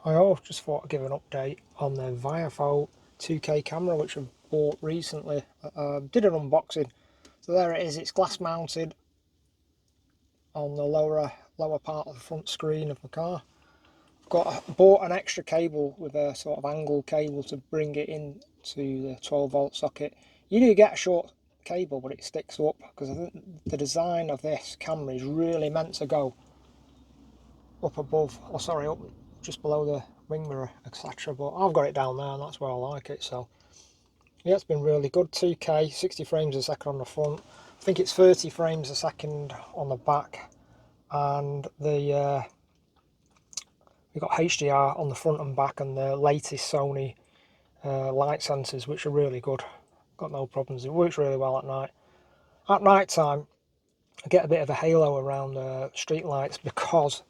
I just thought I'd give an update on the Viofo 2K camera which I bought recently. Did an unboxing. So there it is, it's glass mounted on the lower part of the front screen of the car. Bought an extra cable with a sort of angle cable to bring it in to the 12-volt socket. You do get a short cable, but it sticks up because I think the design of this camera is really meant to go up above, or sorry, up just below the wing mirror, etc. But I've got it down there and that's where I like it. So yeah, it's been really good. 2K, 60 frames a second on the front. I think it's 30 frames a second on the back, and the we've got HDR on the front and back, and the latest Sony light sensors, which are really good. Got no problems. It works really well at night. At night time, I get a bit of a halo around the street lights because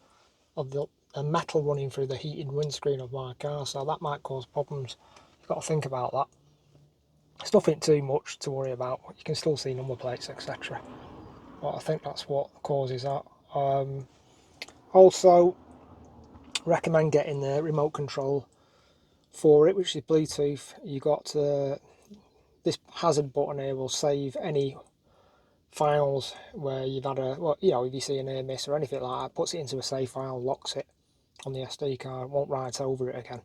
of the metal running through the heated windscreen of my car, so that might cause problems. You've got to think about that. It's nothing too much to worry about. You can still see number plates, etc. But I think that's what causes that. Also, recommend getting the remote control for it, which is Bluetooth. You got this hazard button here will save any files where you've had if you see a near miss or anything like that, puts it into a save file, locks it on the SD card, won't write over it again.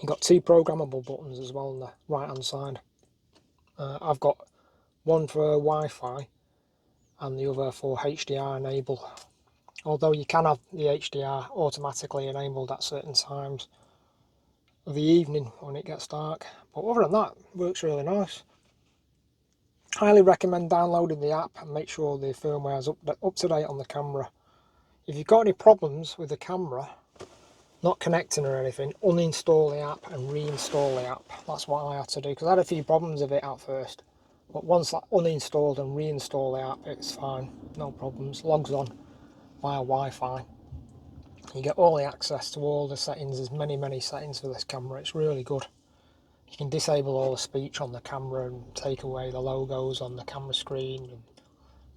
You've got two programmable buttons as well on the right hand side. I've got one for Wi-Fi and the other for HDR enable. Although you can have the HDR automatically enabled at certain times of the evening when it gets dark. But other than that, it works really nice. Highly recommend downloading the app and make sure the firmware is up to date on the camera. If you've got any problems with the camera, not connecting or anything, uninstall the app and reinstall the app. That's what I had to do because I had a few problems with it at first. But once that uninstalled and reinstall the app, it's fine, no problems. Logs on via Wi-Fi. You get all the access to all the settings. There's many settings for this camera. It's really good. You can disable all the speech on the camera and take away the logos on the camera screen and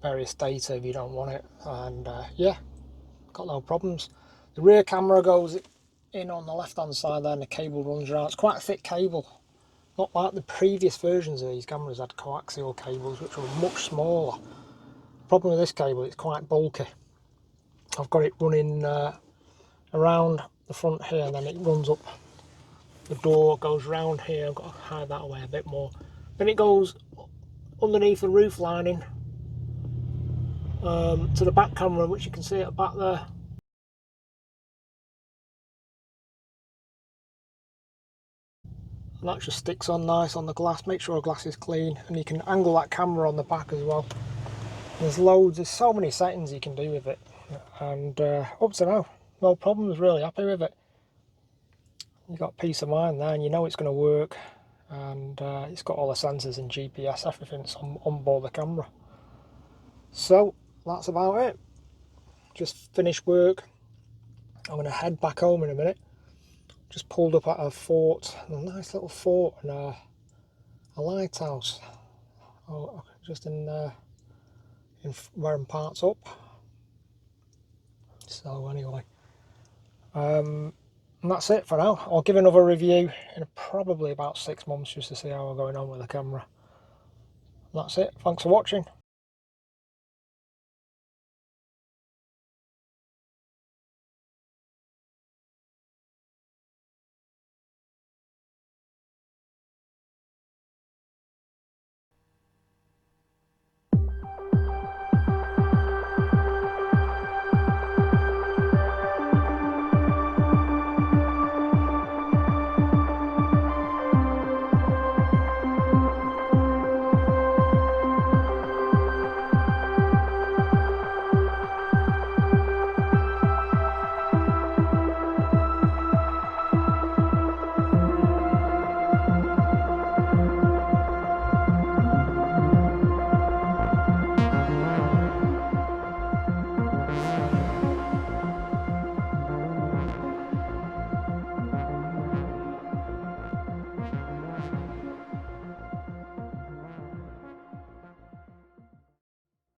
various data if you don't want it. And yeah, got no problems. The rear camera goes in on the left hand side there and the cable runs around. It's quite a thick cable. Not like the previous versions of these cameras had coaxial cables which were much smaller. The problem with this cable, it's quite bulky. I've got it running around the front here, and then it runs up the door, goes round here. I've got to hide that away a bit more. Then it goes underneath the roof lining to the back camera, which you can see at the back there. And that just sticks on nice on the glass. Make sure the glass is clean, and you can angle that camera on the back as well. There's so many settings you can do with it, and up to now, no problems. Really happy with it. You've got peace of mind there, and you know it's going to work, and it's got all the sensors and GPS, everything's on board the camera. So that's about it. Just finished work. I'm going to head back home in a minute. Just pulled up at a fort, a nice little fort, and a lighthouse. Just in where I'm parked up. So anyway, and that's it for now. I'll give another review in probably about 6 months just to see how we're going on with the camera. And that's it. Thanks for watching.